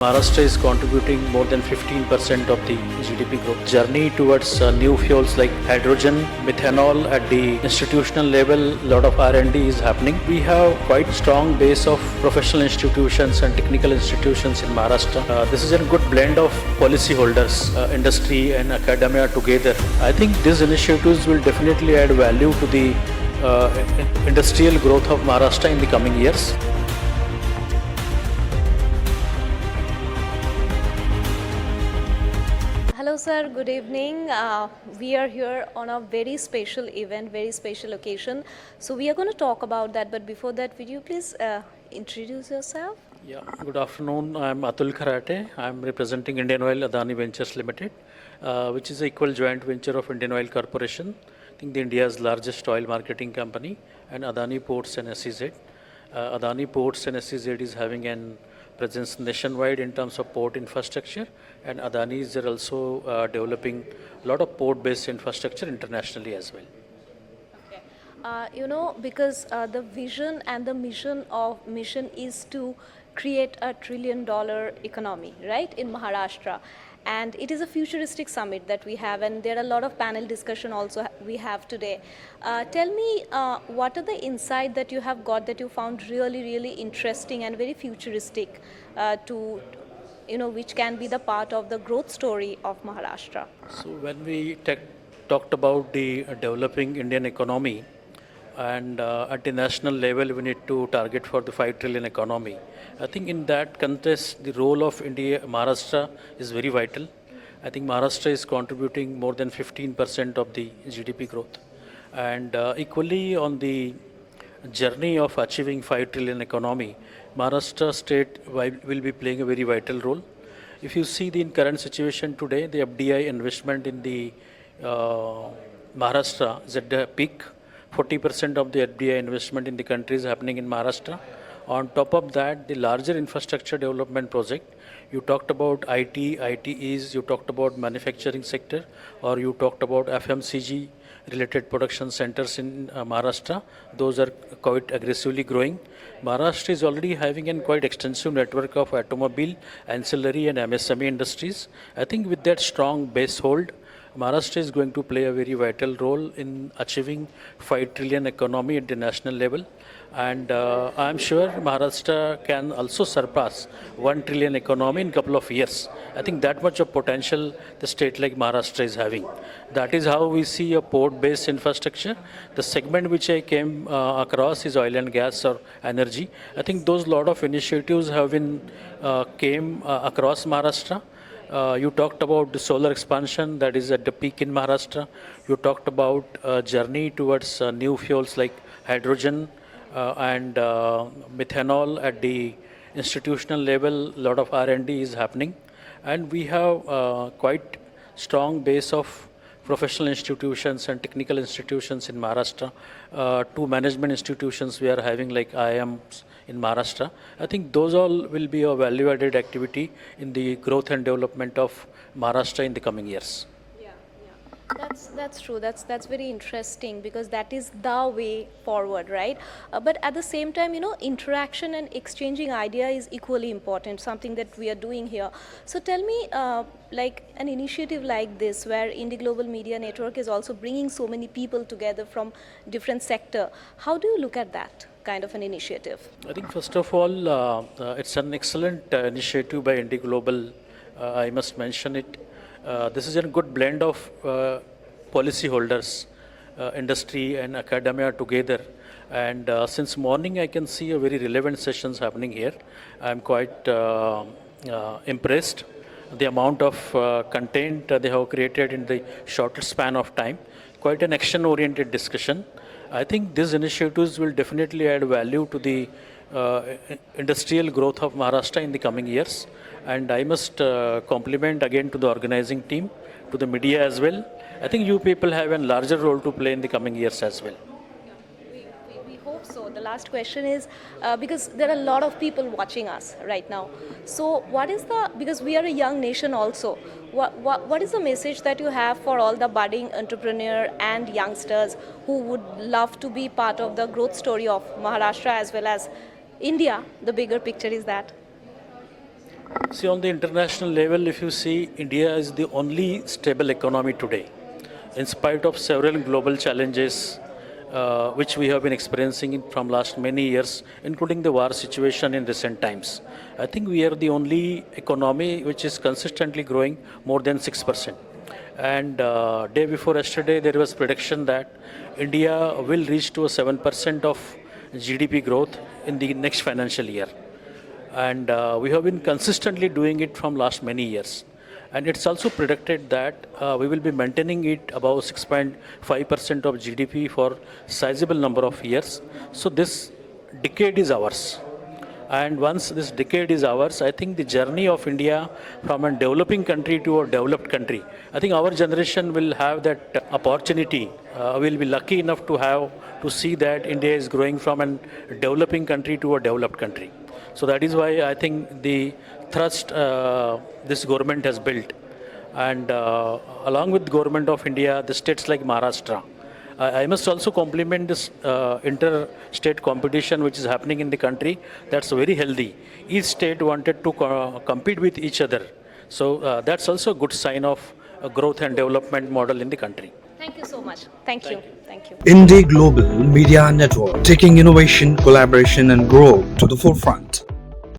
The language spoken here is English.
Maharashtra is contributing more than 15% of the GDP growth. Journey towards new fuels like hydrogen, methanol at the institutional level, a lot of R&D is happening. We have quite strong base of professional institutions and technical institutions in Maharashtra. This is a good blend of policyholders, industry and academia together. I think these initiatives will definitely add value to the industrial growth of Maharashtra in the coming years. Hello, sir. Good evening. We are here on a very special event, very special occasion. So we are going to talk about that. But before that, would you please introduce yourself? Yeah, good afternoon. I'm Atul Kharate. I'm representing IndianOil Adani Ventures Limited, which is an equal joint venture of Indian Oil Corporation, I think India's largest oil marketing company, and Adani Ports and SEZ. Adani Ports and SEZ is having an presence nationwide in terms of port infrastructure, and Adani's are also developing a lot of port-based infrastructure internationally as well. Because the vision and the mission is to create a $1 trillion economy, right, in Maharashtra. And it is a futuristic summit that we have, and there are a lot of panel discussion also we have today. Tell me, what are the insight that you have got that you found really, really interesting and very futuristic which can be the part of the growth story of Maharashtra? So when we talked about the developing Indian economy, and at the national level we need to target for the 5 trillion economy. I think in that context the role of Maharashtra is very vital. I think Maharashtra is contributing more than 15% of the GDP growth, and equally on the journey of achieving 5 trillion economy, Maharashtra state will be playing a very vital role. If you see the current situation today, the FDI investment in the Maharashtra is at the peak. 40% of the FDI investment in the country is happening in Maharashtra. On top of that, the larger infrastructure development project, you talked about ITEs, you talked about manufacturing sector, or you talked about FMCG related production centers in Maharashtra. Those are quite aggressively growing. Maharashtra is already having a quite extensive network of automobile, ancillary and MSME industries. I think with that strong base hold, Maharashtra is going to play a very vital role in achieving 5 trillion economy at the national level, and I am sure Maharashtra can also surpass 1 trillion economy in a couple of years. I think that much of potential the state like Maharashtra is having. That is how we see a port-based infrastructure. The segment which I came across is oil and gas or energy. I think those lot of initiatives have been came across Maharashtra. You talked about the solar expansion that is at the peak in Maharashtra. You talked about journey towards new fuels like hydrogen and methanol at the institutional level. A lot of R&D is happening, and we have quite strong base of professional institutions and technical institutions in Maharashtra. Two management institutions we are having like IIMs in Maharashtra. I think those all will be a value-added activity in the growth and development of Maharashtra in the coming years. That's true. That's very interesting because that is the way forward, right? But at the same time, interaction and exchanging idea is equally important. Something that we are doing here. So tell me, like an initiative like this, where Indie Global Media Network is also bringing so many people together from different sector. How do you look at that kind of an initiative? I think first of all, it's an excellent initiative by Indie Global. I must mention it. This is a good blend of policyholders, industry and academia together, and since morning I can see a very relevant sessions happening here. I'm quite impressed the amount of content they have created in the shorter span of time. Quite an action oriented discussion. I think these initiatives will definitely add value to the industrial growth of Maharashtra in the coming years, and I must compliment again to the organizing team, to the media as well. I think you people have a larger role to play in the coming years as well. We hope so. The last question is, because there are a lot of people watching us right now. So because we are a young nation also, what is the message that you have for all the budding entrepreneur and youngsters who would love to be part of the growth story of Maharashtra as well as India? The bigger picture is that. See, on the international level, if you see, India is the only stable economy today, in spite of several global challenges which we have been experiencing from last many years, including the war situation in recent times. I think we are the only economy which is consistently growing more than 6%. And day before yesterday, there was prediction that India will reach to a 7% of GDP growth in the next financial year. And we have been consistently doing it from last many years. And it's also predicted that we will be maintaining it above 6.5% of GDP for sizable number of years. So this decade is ours. And once this decade is ours, I think the journey of India from a developing country to a developed country, I think our generation will have that opportunity. We'll be lucky enough to see that India is growing from a developing country to a developed country. So that is why I think the thrust this government has built. And along with government of India, the states like Maharashtra, I must also compliment this inter-state competition which is happening in the country. That's very healthy. Each state wanted to compete with each other. So that's also a good sign of a growth and development model in the country. Thank you so much. Thank you. Thank you. Indie Global Media Network, taking innovation, collaboration, and growth to the forefront.